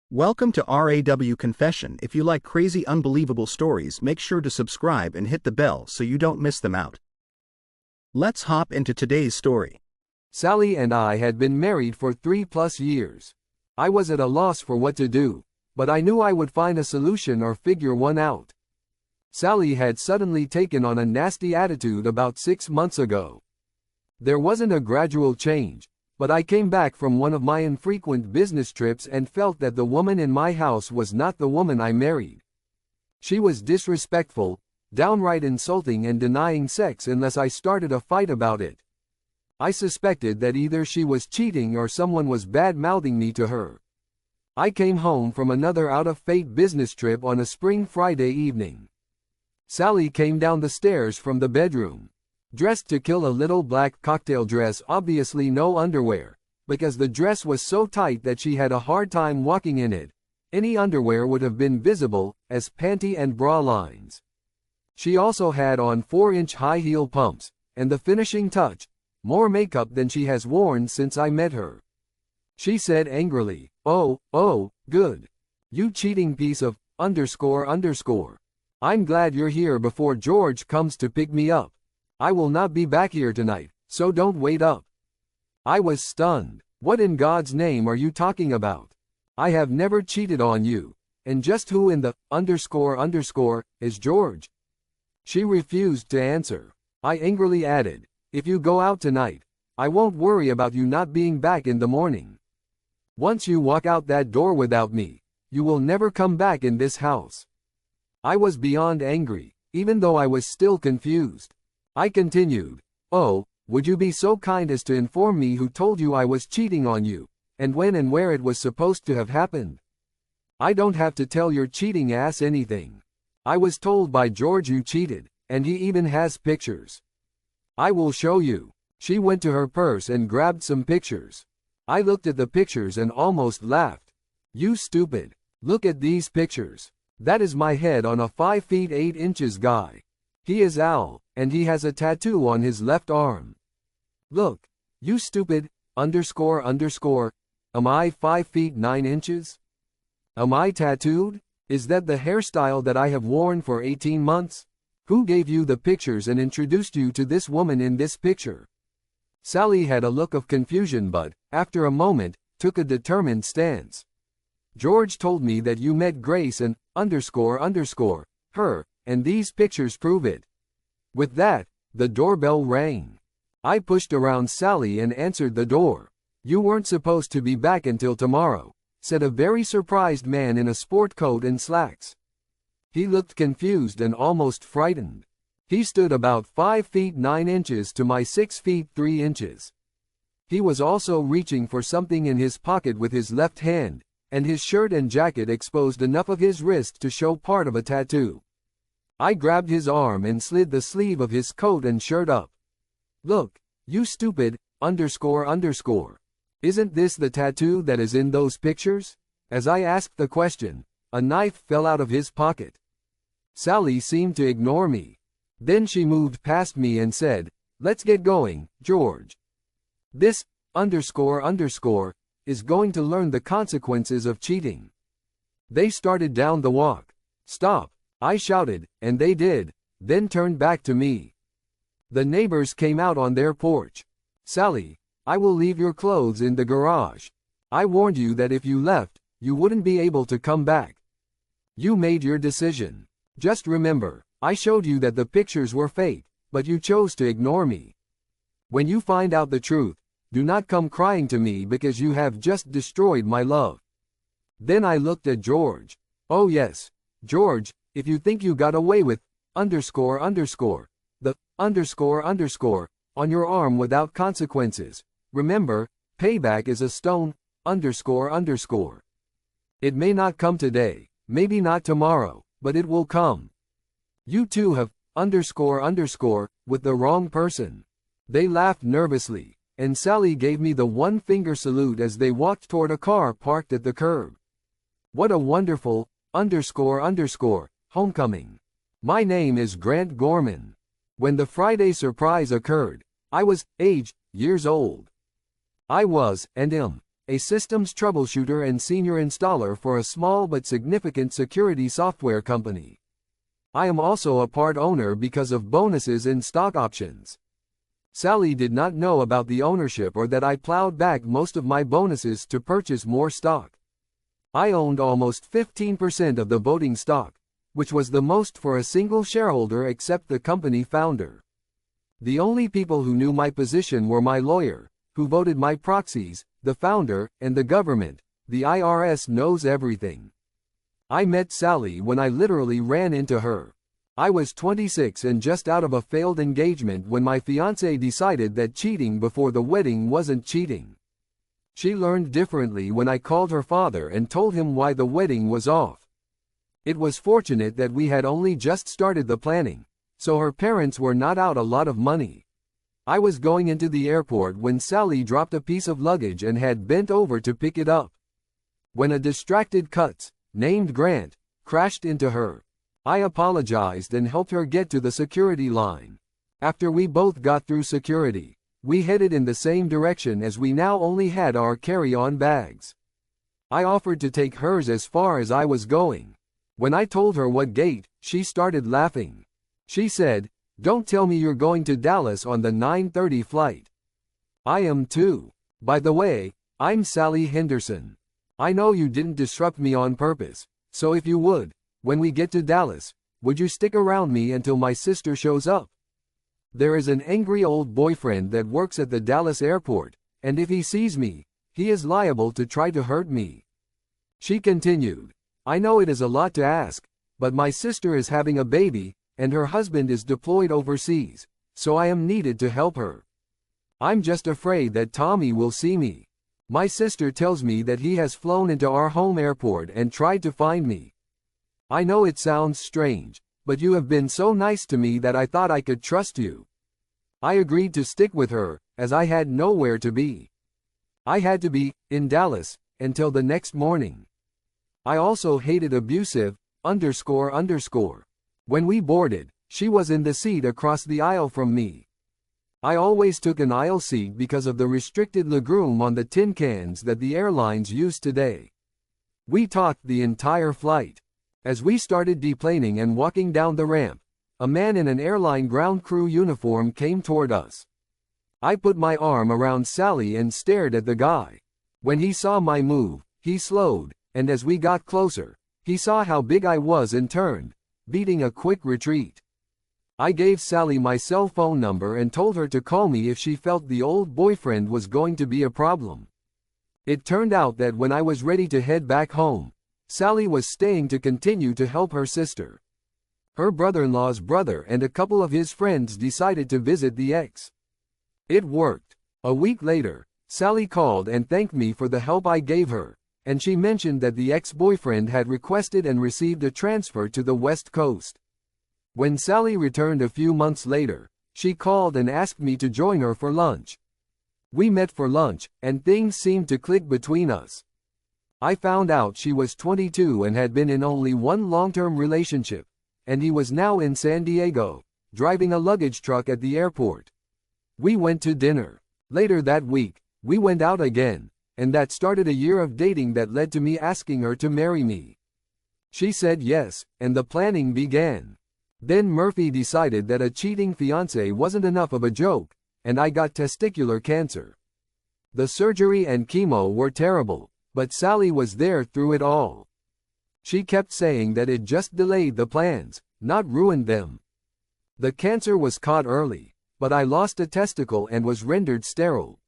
Welcome to RAW Confession. If you like crazy, unbelievable stories, make sure to subscribe and hit the bell so you don't miss them out. Let's hop into today's story. Sally and I had been married for 3+ years. I was at a loss for what to do, but I knew I would find a solution or figure one out. Sally had suddenly taken on a nasty attitude about 6 months ago. There wasn't a gradual change, but I came back from one of my infrequent business trips and felt that the woman in my house was not the woman I married. She was disrespectful, downright insulting, and denying sex unless I started a fight about it. I suspected that either she was cheating or someone was bad-mouthing me to her. I came home from another out-of-fate business trip on a spring Friday evening. Sally came down the stairs from the bedroom, dressed to kill, a little black cocktail dress, obviously no underwear, because the dress was so tight that she had a hard time walking in it. Any underwear would have been visible, as panty and bra lines. She also had on 4-inch high-heel pumps, and the finishing touch, more makeup than she has worn since I met her. She said angrily, Oh, good. You cheating piece of ... I'm glad you're here before George comes to pick me up. I will not be back here tonight, so don't wait up. I was stunned. What in God's name are you talking about? I have never cheated on you, and just who in the ... is George? She refused to answer. I angrily added, if you go out tonight, I won't worry about you not being back in the morning. Once you walk out that door without me, you will never come back in this house. I was beyond angry, even though I was still confused. I continued, would you be so kind as to inform me who told you I was cheating on you, and when and where it was supposed to have happened? I don't have to tell your cheating ass anything. I was told by George you cheated, and he even has pictures. I will show you. She went to her purse and grabbed some pictures. I looked at the pictures and almost laughed. You stupid. Look at these pictures. That is my head on a 5 feet 8 inches guy. He is Al, and he has a tattoo on his left arm. Look, you stupid, Am I 5 feet 9 inches? Am I tattooed? Is that the hairstyle that I have worn for 18 months? Who gave you the pictures and introduced you to this woman in this picture? Sally had a look of confusion but, after a moment, took a determined stance. George told me that you met Grace and ... her, and these pictures prove it. With that, the doorbell rang. I pushed around Sally and answered the door. You weren't supposed to be back until tomorrow, said a very surprised man in a sport coat and slacks. He looked confused and almost frightened. He stood about 5 feet 9 inches to my 6 feet 3 inches. He was also reaching for something in his pocket with his left hand, and his shirt and jacket exposed enough of his wrist to show part of a tattoo. I grabbed his arm and slid the sleeve of his coat and shirt up. Look, you stupid, ... Isn't this the tattoo that is in those pictures? As I asked the question, a knife fell out of his pocket. Sally seemed to ignore me. Then she moved past me and said, let's get going, George. This ... is going to learn the consequences of cheating. They started down the walk. Stop, I shouted, and they did, then turned back to me. The neighbors came out on their porch. Sally, I will leave your clothes in the garage. I warned you that if you left, you wouldn't be able to come back. You made your decision. Just remember, I showed you that the pictures were fake, but you chose to ignore me. When you find out the truth, do not come crying to me because you have just destroyed my love. Then I looked at George. Oh yes, George, if you think you got away with ... the ... on your arm without consequences, remember, payback is a stone ... It may not come today, maybe not tomorrow, but it will come. You two have ... with the wrong person. They laughed nervously, and Sally gave me the one-finger salute as they walked toward a car parked at the curb. What a wonderful ... homecoming. My name is Grant Gorman. When the Friday surprise occurred, I was, years old. I was, and am, a systems troubleshooter and senior installer for a small but significant security software company. I am also a part owner because of bonuses and stock options. Sally did not know about the ownership or that I plowed back most of my bonuses to purchase more stock. I owned almost 15% of the voting stock, which was the most for a single shareholder except the company founder. The only people who knew my position were my lawyer, who voted my proxies, the founder, and the government. The IRS knows everything. I met Sally when I literally ran into her. I was 26 and just out of a failed engagement when my fiancé decided that cheating before the wedding wasn't cheating. She learned differently when I called her father and told him why the wedding was off. It was fortunate that we had only just started the planning, so her parents were not out a lot of money. I was going into the airport when Sally dropped a piece of luggage and had bent over to pick it up. When a distracted Cutts, named Grant, crashed into her, I apologized and helped her get to the security line. After we both got through security, we headed in the same direction as we now only had our carry-on bags. I offered to take hers as far as I was going. When I told her what gate, she started laughing. She said, "Don't tell me you're going to Dallas on the 9:30 flight." I am too. By the way, I'm Sally Henderson. I know you didn't disrupt me on purpose, so if you would, when we get to Dallas, would you stick around me until my sister shows up? There is an angry old boyfriend that works at the Dallas airport, and if he sees me, he is liable to try to hurt me. She continued, "I know it is a lot to ask, but my sister is having a baby, and her husband is deployed overseas, so I am needed to help her. I'm just afraid that Tommy will see me. My sister tells me that he has flown into our home airport and tried to find me. I know it sounds strange, but you have been so nice to me that I thought I could trust you." I agreed to stick with her, as I had nowhere to be. I had to be in Dallas until the next morning. I also hated abusive, __. When we boarded, she was in the seat across the aisle from me. I always took an aisle seat because of the restricted legroom on the tin cans that the airlines use today. We talked the entire flight. As we started deplaning and walking down the ramp, a man in an airline ground crew uniform came toward us. I put my arm around Sally and stared at the guy. When he saw my move, he slowed, and as we got closer, he saw how big I was and turned, beating a quick retreat. I gave Sally my cell phone number and told her to call me if she felt the old boyfriend was going to be a problem. It turned out that when I was ready to head back home, Sally was staying to continue to help her sister. Her brother-in-law's brother and a couple of his friends decided to visit the ex. It worked. A week later, Sally called and thanked me for the help I gave her, and she mentioned that the ex-boyfriend had requested and received a transfer to the West Coast. When Sally returned a few months later, she called and asked me to join her for lunch. We met for lunch, and things seemed to click between us. I found out she was 22 and had been in only one long-term relationship, and he was now in San Diego, driving a luggage truck at the airport. We went to dinner. Later that week, we went out again, and that started a year of dating that led to me asking her to marry me. She said yes, and the planning began. Then Murphy decided that a cheating fiancé wasn't enough of a joke, and I got testicular cancer. The surgery and chemo were terrible, but Sally was there through it all. She kept saying that it just delayed the plans, not ruined them. The cancer was caught early, but I lost a testicle and was rendered sterile.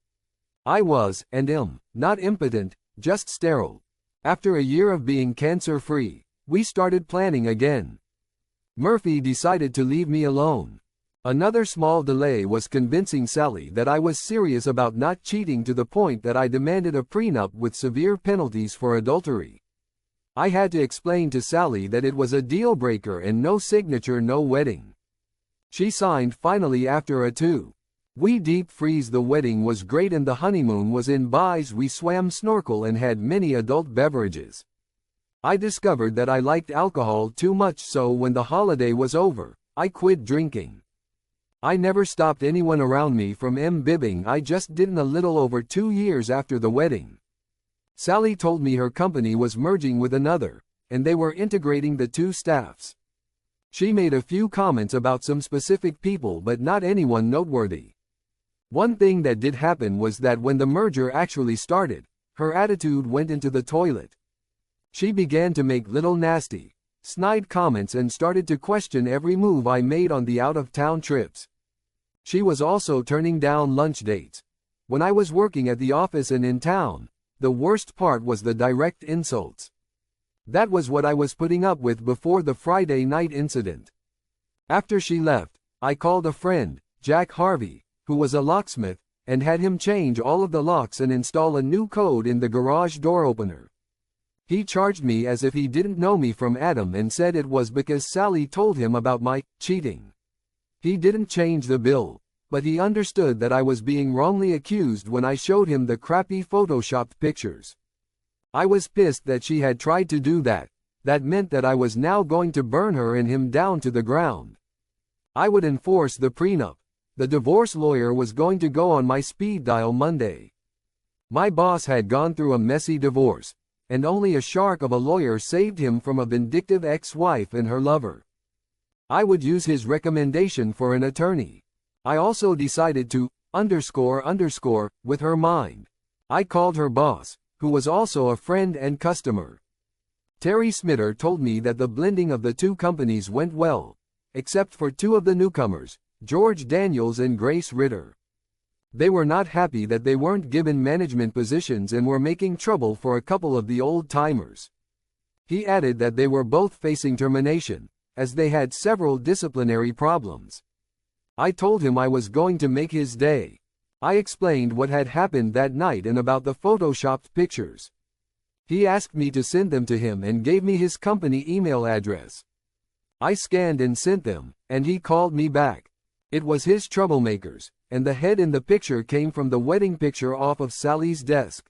I was, and am, not impotent, just sterile. After a year of being cancer-free, we started planning again. Murphy decided to leave me alone. Another small delay was convincing Sally that I was serious about not cheating to the point that I demanded a prenup with severe penalties for adultery. I had to explain to Sally that it was a deal-breaker and no signature, no wedding. She signed finally after a 2-week deep freeze. The wedding was great and the honeymoon was in Bays. We swam, snorkel, and had many adult beverages. I discovered that I liked alcohol too much, so when the holiday was over, I quit drinking. I never stopped anyone around me from imbibing. I just didn't. A little over 2 years after the wedding, Sally told me her company was merging with another, and they were integrating the two staffs. She made a few comments about some specific people but not anyone noteworthy. One thing that did happen was that when the merger actually started, her attitude went into the toilet. She began to make little nasty, snide comments and started to question every move I made on the out-of-town trips. She was also turning down lunch dates. When I was working at the office and in town, the worst part was the direct insults. That was what I was putting up with before the Friday night incident. After she left, I called a friend, Jack Harvey, who was a locksmith, and had him change all of the locks and install a new code in the garage door opener. He charged me as if he didn't know me from Adam and said it was because Sally told him about my cheating. He didn't change the bill, but he understood that I was being wrongly accused when I showed him the crappy photoshopped pictures. I was pissed that she had tried to do that. That meant that I was now going to burn her and him down to the ground. I would enforce the prenup. The divorce lawyer was going to go on my speed dial Monday. My boss had gone through a messy divorce, and only a shark of a lawyer saved him from a vindictive ex-wife and her lover. I would use his recommendation for an attorney. I also decided to with her mind. I called her boss, who was also a friend and customer. Terry Smitter told me that the blending of the two companies went well, except for two of the newcomers, George Daniels and Grace Ritter. They were not happy that they weren't given management positions and were making trouble for a couple of the old-timers. He added that they were both facing termination, as they had several disciplinary problems. I told him I was going to make his day. I explained what had happened that night and about the photoshopped pictures. He asked me to send them to him and gave me his company email address. I scanned and sent them, and he called me back. It was his troublemakers, and the head in the picture came from the wedding picture off of Sally's desk.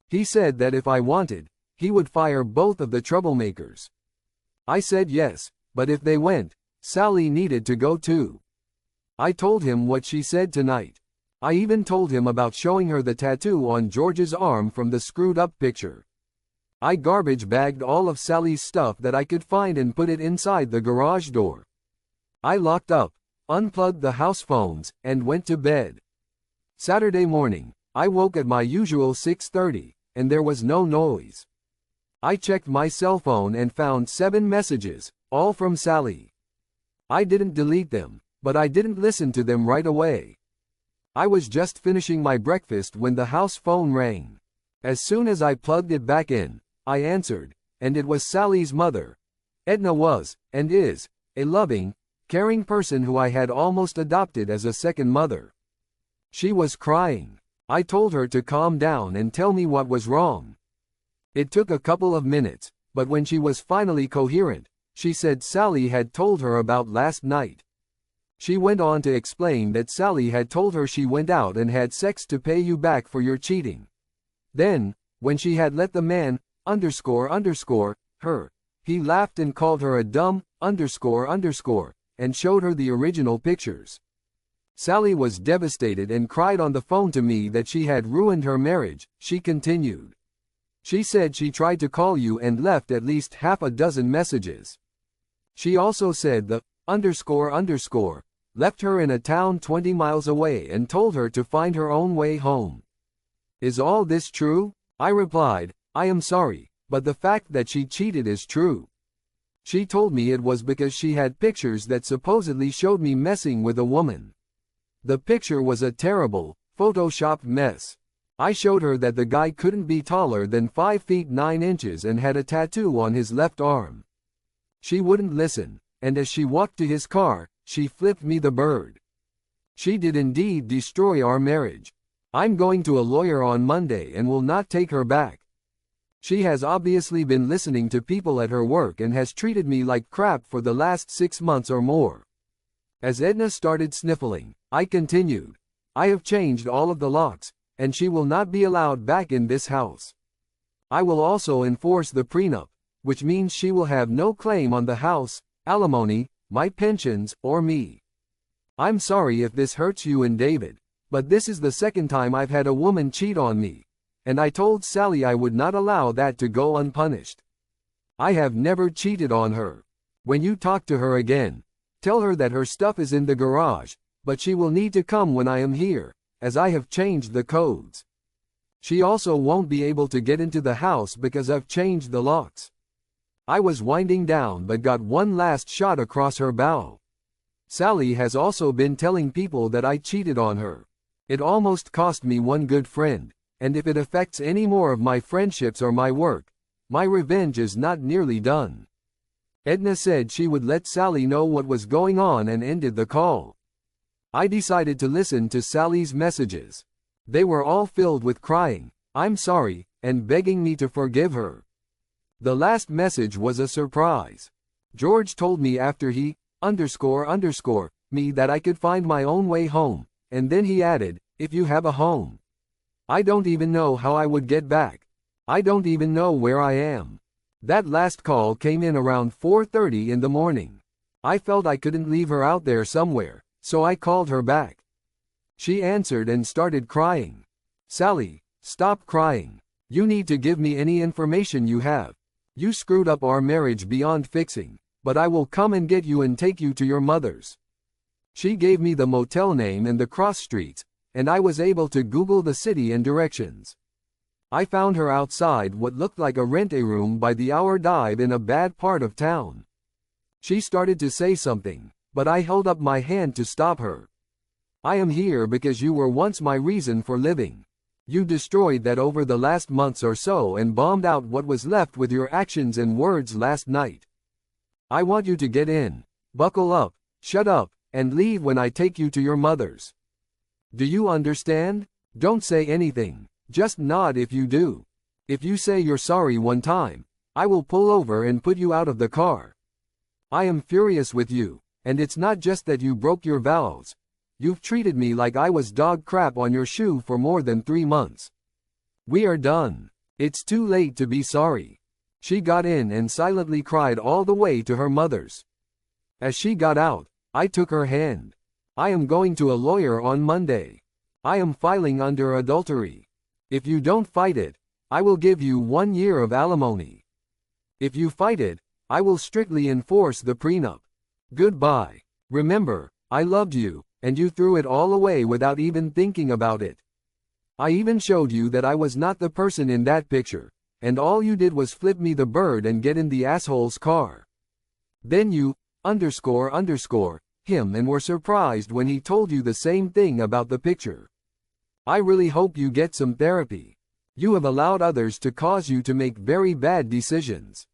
He said that if I wanted, he would fire both of the troublemakers. I said yes, but if they went, Sally needed to go too. I told him what she said tonight. I even told him about showing her the tattoo on George's arm from the screwed-up picture. I garbage bagged all of Sally's stuff that I could find and put it inside the garage door. I locked up, unplugged the house phones, and went to bed. Saturday morning, I woke at my usual 6:30, and there was no noise. I checked my cell phone and found 7 messages, all from Sally. I didn't delete them, but I didn't listen to them right away. I was just finishing my breakfast when the house phone rang. As soon as I plugged it back in, I answered, and it was Sally's mother. Edna was, and is, a loving, caring person who I had almost adopted as a second mother. She was crying. I told her to calm down and tell me what was wrong. It took a couple of minutes, but when she was finally coherent, she said Sally had told her about last night. She went on to explain that Sally had told her she went out and had sex to pay you back for your cheating. Then, when she had let the man, her, he laughed and called her a dumb, and showed her the original pictures. Sally was devastated and cried on the phone to me that she had ruined her marriage, she continued. She said she tried to call you and left at least half a dozen messages. She also said the left her in a town 20 miles away and told her to find her own way home. Is all this true? I replied, I am sorry, but the fact that she cheated is true. She told me it was because she had pictures that supposedly showed me messing with a woman. The picture was a terrible, photoshopped mess. I showed her that the guy couldn't be taller than 5 feet 9 inches and had a tattoo on his left arm. She wouldn't listen, and as she walked to his car, she flipped me the bird. She did indeed destroy our marriage. I'm going to a lawyer on Monday and will not take her back. She has obviously been listening to people at her work and has treated me like crap for the last 6 months or more. As Edna started sniffling, I continued, I have changed all of the locks, and she will not be allowed back in this house. I will also enforce the prenup, which means she will have no claim on the house, alimony, my pensions, or me. I'm sorry if this hurts you and David, but this is the second time I've had a woman cheat on me, and I told Sally I would not allow that to go unpunished. I have never cheated on her. When you talk to her again, tell her that her stuff is in the garage, but she will need to come when I am here, as I have changed the codes. She also won't be able to get into the house because I've changed the locks. I was winding down but got one last shot across her bow. Sally has also been telling people that I cheated on her. It almost cost me one good friend, and if it affects any more of my friendships or my work, my revenge is not nearly done. Edna said she would let Sally know what was going on and ended the call. I decided to listen to Sally's messages. They were all filled with crying, "I'm sorry," and begging me to forgive her. The last message was a surprise. George told me after he me that I could find my own way home, and then he added, "If you have a home. I don't even know how I would get back. I don't even know where I am." That last call came in around 4:30 in the morning. I felt I couldn't leave her out there somewhere, so I called her back. She answered and started crying. "Sally, stop crying. You need to give me any information you have. You screwed up our marriage beyond fixing, but I will come and get you and take you to your mother's." She gave me the motel name and the cross streets, and I was able to Google the city and directions. I found her outside what looked like a rent-a-room by the hour dive in a bad part of town. She started to say something, but I held up my hand to stop her. "I am here because you were once my reason for living. You destroyed that over the last months or so and bombed out what was left with your actions and words last night. I want you to get in, buckle up, shut up, and leave when I take you to your mother's. Do you understand? Don't say anything, just nod if you do. If you say you're sorry one time, I will pull over and put you out of the car. I am furious with you, and it's not just that you broke your vows. You've treated me like I was dog crap on your shoe for more than 3 months. We are done. It's too late to be sorry." She got in and silently cried all the way to her mother's. As she got out, I took her hand. "I am going to a lawyer on Monday. I am filing under adultery. If you don't fight it, I will give you 1 year of alimony. If you fight it, I will strictly enforce the prenup. Goodbye. Remember, I loved you, and you threw it all away without even thinking about it. I even showed you that I was not the person in that picture, and all you did was flip me the bird and get in the asshole's car. Then you, him and were surprised when he told you the same thing about the picture. I really hope you get some therapy. You have allowed others to cause you to make very bad decisions.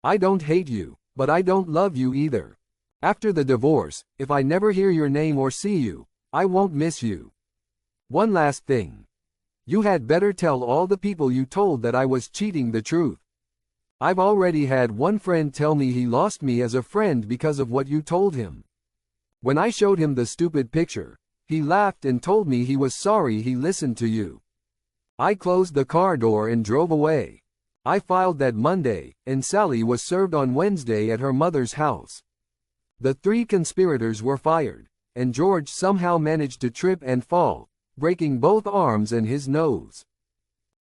I don't hate you, but I don't love you either. After the divorce, if I never hear your name or see you, I won't miss you. One last thing. You had better tell all the people you told that I was cheating the truth. I've already had one friend tell me he lost me as a friend because of what you told him. When I showed him the stupid picture, he laughed and told me he was sorry he listened to you. I closed the car door and drove away. I filed that Monday, and Sally was served on Wednesday at her mother's house. The 3 conspirators were fired, and George somehow managed to trip and fall, breaking both arms and his nose.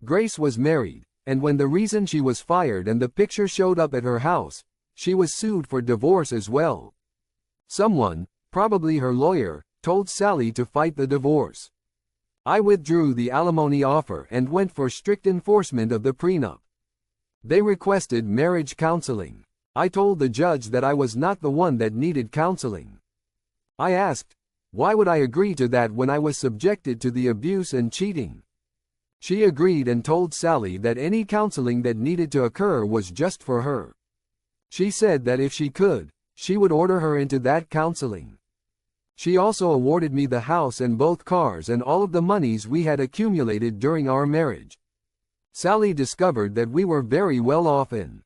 Grace was married, and when the reason she was fired and the picture showed up at her house, she was sued for divorce as well. Someone, probably her lawyer, told Sally to fight the divorce. I withdrew the alimony offer and went for strict enforcement of the prenup. They requested marriage counseling. I told the judge that I was not the one that needed counseling. I asked, why would I agree to that when I was subjected to the abuse and cheating? She agreed and told Sally that any counseling that needed to occur was just for her. She said that if she could, she would order her into that counseling. She also awarded me the house and both cars and all of the monies we had accumulated during our marriage. Sally discovered that we were very well off in